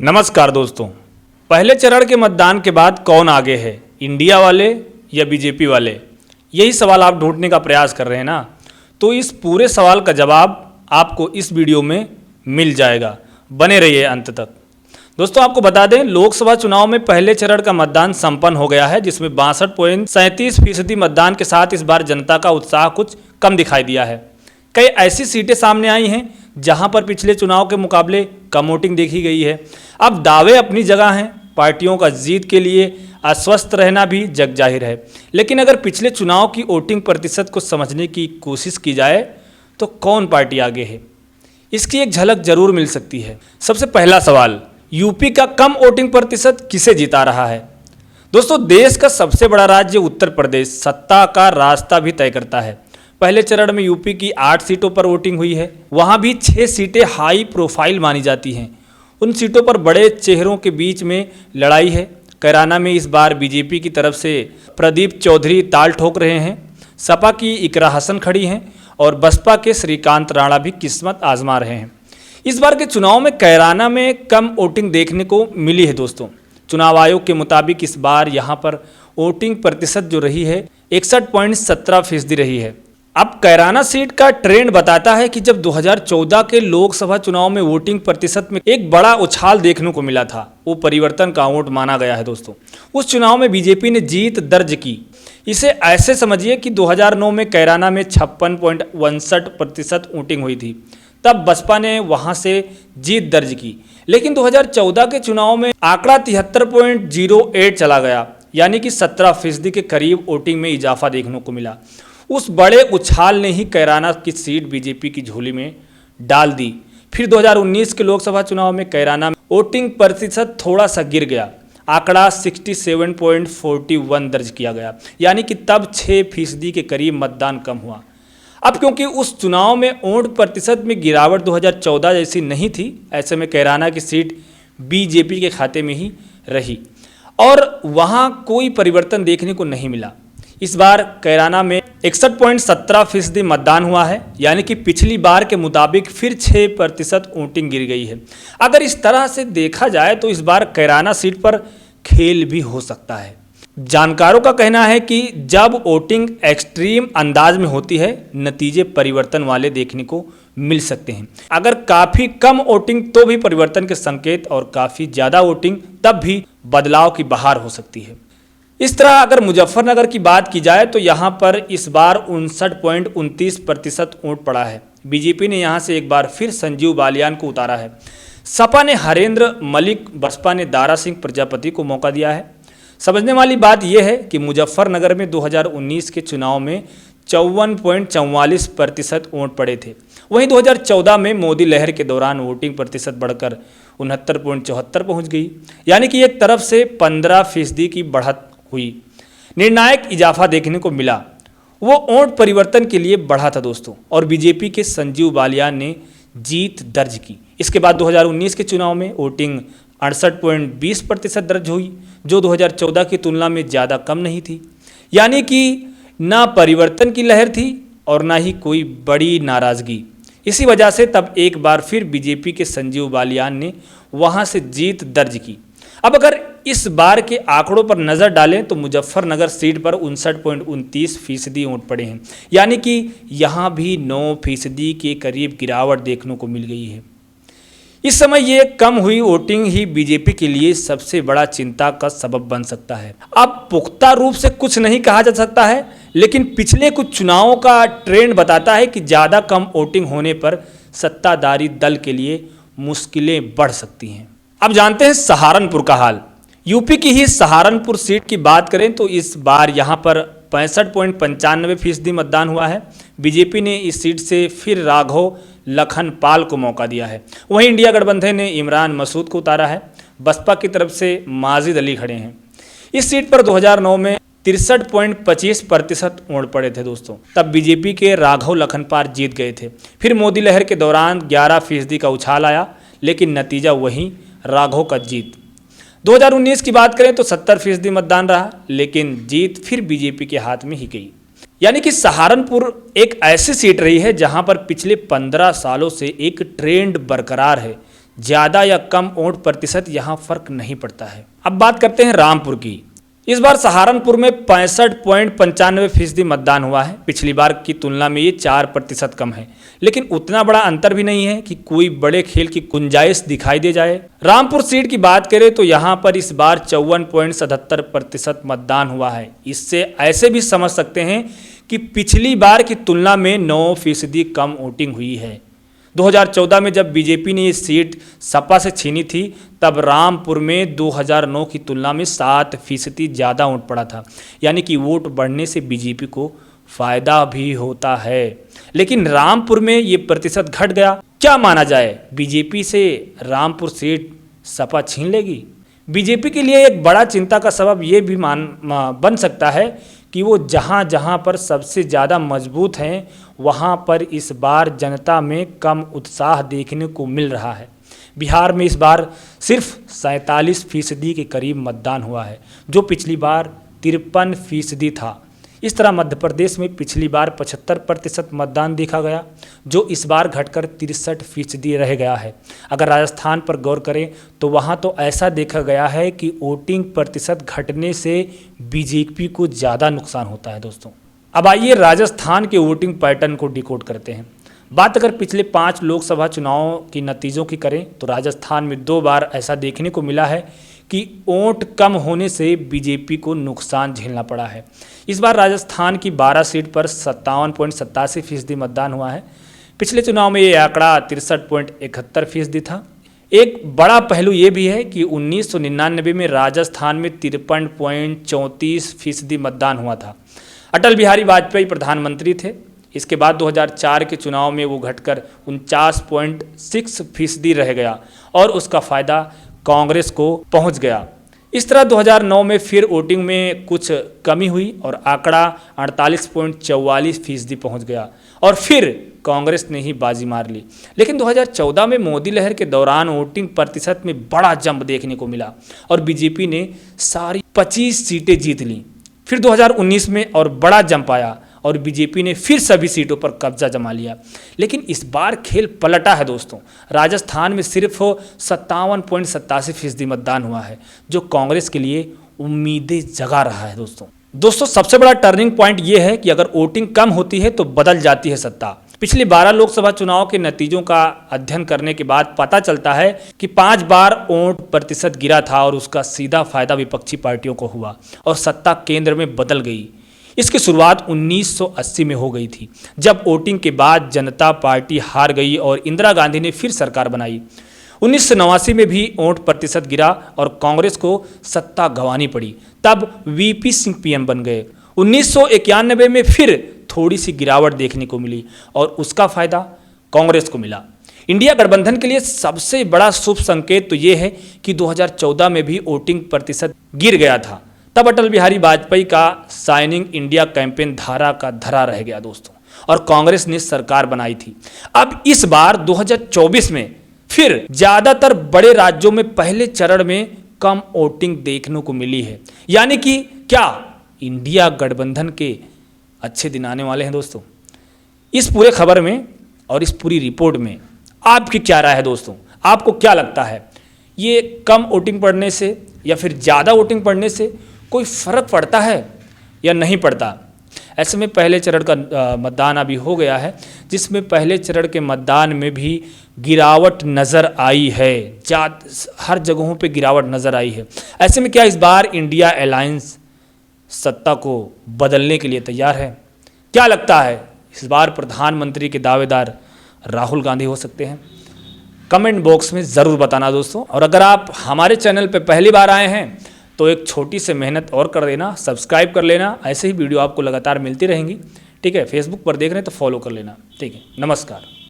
नमस्कार दोस्तों। पहले चरण के मतदान के बाद कौन आगे है, इंडिया वाले या बीजेपी वाले? यही सवाल आप ढूंढने का प्रयास कर रहे हैं ना। तो इस पूरे सवाल का जवाब आपको इस वीडियो में मिल जाएगा, बने रहिए अंत तक। दोस्तों आपको बता दें, लोकसभा चुनाव में पहले चरण का मतदान संपन्न हो गया है, जिसमें 62.37% मतदान के साथ इस बार जनता का उत्साह कुछ कम दिखाई दिया है। कई ऐसी सीटें सामने आई हैं जहां पर पिछले चुनाव के मुकाबले कम वोटिंग देखी गई है। अब दावे अपनी जगह हैं, पार्टियों का जीत के लिए आश्वस्त रहना भी जग जाहिर है। लेकिन अगर पिछले चुनाव की वोटिंग प्रतिशत को समझने की कोशिश की जाए तो कौन पार्टी आगे है, इसकी एक झलक जरूर मिल सकती है। सबसे पहला सवाल, यूपी का कम वोटिंग प्रतिशत किसे जिता रहा है? दोस्तों, देश का सबसे बड़ा राज्य उत्तर प्रदेश सत्ता का रास्ता भी तय करता है। पहले चरण में यूपी की 8 सीटों पर वोटिंग हुई है। वहां भी 6 सीटें हाई प्रोफाइल मानी जाती हैं। उन सीटों पर बड़े चेहरों के बीच में लड़ाई है। कैराना में इस बार बीजेपी की तरफ से प्रदीप चौधरी ताल ठोक रहे हैं, सपा की इकरा हसन खड़ी हैं और बसपा के श्रीकांत राणा भी किस्मत आजमा रहे हैं। इस बार के चुनाव में कैराना में कम वोटिंग देखने को मिली है। दोस्तों, चुनाव आयोग के मुताबिक इस बार यहां पर वोटिंग प्रतिशत जो रही है 61.17% रही है। अब कैराना सीट का ट्रेंड बताता है कि जब 2014 के लोकसभा चुनाव में वोटिंग प्रतिशत में एक बड़ा उछाल देखने को मिला था, वो परिवर्तन का वोट माना गया है। दोस्तों, उस चुनाव में बीजेपी ने जीत दर्ज की। इसे ऐसे समझिए कि 2009 में कैराना में 56.61% वोटिंग हुई थी, तब बसपा ने वहां से जीत दर्ज की। लेकिन 2014 के चुनाव में आंकड़ा 73.08 चला गया, यानी कि 17% के करीब वोटिंग में इजाफा देखने को मिला। उस बड़े उछाल ने ही कैराना की सीट बीजेपी की झोली में डाल दी। फिर 2019 के लोकसभा चुनाव में कैराना में वोटिंग प्रतिशत थोड़ा सा गिर गया, आंकड़ा 67.41 दर्ज किया गया, यानी कि तब 6% के करीब मतदान कम हुआ। अब क्योंकि उस चुनाव में वोट प्रतिशत में गिरावट 2014 जैसी नहीं थी, ऐसे में कैराना की सीट बीजेपी के खाते में ही रही और वहां कोई परिवर्तन देखने को नहीं मिला। इस बार कैराना में 61.17% मतदान हुआ है, यानी कि पिछली बार के मुताबिक फिर 6% वोटिंग गिर गई है। अगर इस तरह से देखा जाए तो इस बार कैराना सीट पर खेल भी हो सकता है। जानकारों का कहना है कि जब वोटिंग एक्सट्रीम अंदाज में होती है, नतीजे परिवर्तन वाले देखने को मिल सकते हैं। अगर काफ़ी कम वोटिंग तो भी परिवर्तन के संकेत, और काफ़ी ज़्यादा वोटिंग तब भी बदलाव की बहार हो सकती है। इस तरह अगर मुजफ्फरनगर की बात की जाए तो यहाँ पर इस बार 59.29% वोट पड़ा है। बीजेपी ने यहाँ से एक बार फिर संजीव बालियान को उतारा है। सपा ने हरेंद्र मलिक, बसपा ने दारा सिंह प्रजापति को मौका दिया है। समझने वाली बात यह है कि मुजफ्फरनगर में 2019 के चुनाव में 54.44% वोट पड़े थे। वहीं 2014 में मोदी लहर के दौरान वोटिंग प्रतिशत बढ़कर 69.74 पहुँच गई, यानी कि एक तरफ से 15% की बढ़त हुई। निर्णायक इजाफा देखने को मिला, वो वोट परिवर्तन के लिए बढ़ा था दोस्तों, और बीजेपी के संजीव बालियान ने जीत दर्ज की। इसके बाद 2019 के चुनाव में वोटिंग 68.20% दर्ज हुई, जो 2014 की तुलना में ज़्यादा कम नहीं थी। यानी कि ना परिवर्तन की लहर थी और ना ही कोई बड़ी नाराज़गी। इसी वजह से तब एक बार फिर बीजेपी के संजीव बालियान ने वहां से जीत दर्ज की। अब अगर इस बार के आंकड़ों पर नज़र डालें तो मुजफ्फरनगर सीट पर 59.29% वोट पड़े हैं, यानी कि यहाँ भी 9% के करीब गिरावट देखने को मिल गई है। इस समय ये कम हुई वोटिंग ही बीजेपी के लिए सबसे बड़ा चिंता का सबब बन सकता है। अब पुख्ता रूप से कुछ नहीं कहा जा सकता है, लेकिन पिछले कुछ चुनावों का ट्रेंड बताता है कि ज़्यादा कम वोटिंग होने पर सत्ताधारी दल के लिए मुश्किलें बढ़ सकती हैं। अब जानते हैं सहारनपुर का हाल। यूपी की ही सहारनपुर सीट की बात करें तो इस बार यहाँ पर 65.95% मतदान हुआ है। बीजेपी ने इस सीट से फिर राघव लखन पाल को मौका दिया है। वहीं इंडिया गठबंधन ने इमरान मसूद को उतारा है। बसपा की तरफ से माजिद अली खड़े हैं। इस सीट पर 2009 में 63.25% वोट पड़े थे दोस्तों, तब बीजेपी के राघव लखन पाल जीत गए थे। फिर मोदी लहर के दौरान 11% का उछाल आया, लेकिन नतीजा वही राघव का जीत। 2019 की बात करें तो 70% मतदान रहा, लेकिन जीत फिर बीजेपी के हाथ में ही गई। यानी कि सहारनपुर एक ऐसी सीट रही है जहां पर पिछले 15 सालों से एक ट्रेंड बरकरार है। ज़्यादा या कम वोट प्रतिशत यहाँ फर्क नहीं पड़ता है। अब बात करते हैं रामपुर की। इस बार सहारनपुर में 65.95% मतदान हुआ है। पिछली बार की तुलना में ये 4% कम है, लेकिन उतना बड़ा अंतर भी नहीं है कि कोई बड़े खेल की गुंजाइश दिखाई दे जाए। रामपुर सीट की बात करें तो यहाँ पर इस बार 54.77% मतदान हुआ है। इससे ऐसे भी समझ सकते हैं कि पिछली बार की तुलना में 9% कम वोटिंग हुई है। 2014 में जब बीजेपी ने ये सीट सपा से छीनी थी, तब रामपुर में 2009 की तुलना में 7% ज़्यादा वोट पड़ा था। यानी कि वोट बढ़ने से बीजेपी को फायदा भी होता है, लेकिन रामपुर में ये प्रतिशत घट गया। क्या माना जाए, बीजेपी से रामपुर सीट सपा छीन लेगी? बीजेपी के लिए एक बड़ा चिंता का सबब ये भी बन सकता है कि वो जहाँ जहाँ पर सबसे ज़्यादा मजबूत हैं, वहाँ पर इस बार जनता में कम उत्साह देखने को मिल रहा है। बिहार में इस बार सिर्फ 47% के करीब मतदान हुआ है, जो पिछली बार 53% था। इस तरह मध्य प्रदेश में पिछली बार 75% मतदान देखा गया, जो इस बार घटकर 63% रह गया है। अगर राजस्थान पर गौर करें तो वहाँ तो ऐसा देखा गया है कि वोटिंग प्रतिशत घटने से बीजेपी को ज़्यादा नुकसान होता है। दोस्तों, अब आइए राजस्थान के वोटिंग पैटर्न को डिकोड करते हैं। बात अगर पिछले 5 लोकसभा चुनावों की नतीजों की करें तो राजस्थान में 2 बार ऐसा देखने को मिला है कि वोट कम होने से बीजेपी को नुकसान झेलना पड़ा है। इस बार राजस्थान की 12 सीट पर 57.87% मतदान हुआ है। पिछले चुनाव में ये आंकड़ा 63.71% था। एक बड़ा पहलू ये भी है कि 1999 में राजस्थान में 53.34% मतदान हुआ था। अटल बिहारी वाजपेयी प्रधानमंत्री थे। इसके बाद 2004 के चुनाव में वो घटकर 49.6% रह गया और उसका फ़ायदा कांग्रेस को पहुंच गया। इस तरह 2009 में फिर वोटिंग में कुछ कमी हुई और आंकड़ा 48.44% पहुंच गया और फिर कांग्रेस ने ही बाजी मार ली। लेकिन 2014 में मोदी लहर के दौरान वोटिंग प्रतिशत में बड़ा जंप देखने को मिला और बीजेपी ने सारी 25 सीटें जीत लीं। फिर 2019 में और बड़ा जंप आया और बीजेपी ने फिर सभी सीटों पर कब्जा जमा लिया। लेकिन इस बार खेल पलटा है दोस्तों। राजस्थान में सिर्फ 57.87% मतदान हुआ है, जो कांग्रेस के लिए उम्मीदें जगा रहा है। दोस्तों सबसे बड़ा टर्निंग पॉइंट ये है कि अगर वोटिंग कम होती है तो बदल जाती है सत्ता। पिछले 12 लोकसभा चुनाव के नतीजों का अध्ययन करने के बाद पता चलता है कि 5 बार वोट प्रतिशत गिरा था और उसका सीधा फायदा विपक्षी पार्टियों को हुआ और सत्ता केंद्र में बदल गई। इसकी शुरुआत 1980 में हो गई थी, जब वोटिंग के बाद जनता पार्टी हार गई और इंदिरा गांधी ने फिर सरकार बनाई। 1989 में भी वोट प्रतिशत गिरा और कांग्रेस को सत्ता गंवानी पड़ी। तब वीपी सिंह पीएम बन गए। 1991 में फिर थोड़ी सी गिरावट देखने को मिली और उसका फायदा कांग्रेस को मिला। इंडिया गठबंधन के लिए सबसे बड़ा शुभ संकेत तो ये है कि 2014 में भी वोटिंग प्रतिशत गिर गया था। तब अटल बिहारी वाजपेयी का साइनिंग इंडिया कैंपेन धारा का धरा रह गया दोस्तों, और कांग्रेस ने सरकार बनाई थी। अब इस बार 2024 में फिर ज्यादातर बड़े राज्यों में पहले चरण में कम वोटिंग देखने को मिली है। यानी कि क्या इंडिया गठबंधन के अच्छे दिन आने वाले हैं दोस्तों? इस पूरे खबर में और इस पूरी रिपोर्ट में आपकी क्या राय है दोस्तों? आपको क्या लगता है, ये कम वोटिंग पड़ने से या फिर ज़्यादा वोटिंग पड़ने से कोई फ़र्क पड़ता है या नहीं पड़ता? ऐसे में पहले चरण का मतदान अभी हो गया है, जिसमें पहले चरण के मतदान में भी गिरावट नज़र आई है। हर जगहों पे गिरावट नज़र आई है। ऐसे में क्या इस बार इंडिया अलायंस सत्ता को बदलने के लिए तैयार है? क्या लगता है, इस बार प्रधानमंत्री के दावेदार राहुल गांधी हो सकते हैं? कमेंट बॉक्स में ज़रूर बताना दोस्तों। और अगर आप हमारे चैनल पर पहली बार आए हैं तो एक छोटी सी मेहनत और कर देना, सब्सक्राइब कर लेना। ऐसे ही वीडियो आपको लगातार मिलती रहेंगी। ठीक है, फेसबुक पर देख रहे हैं तो फॉलो कर लेना। ठीक है, नमस्कार।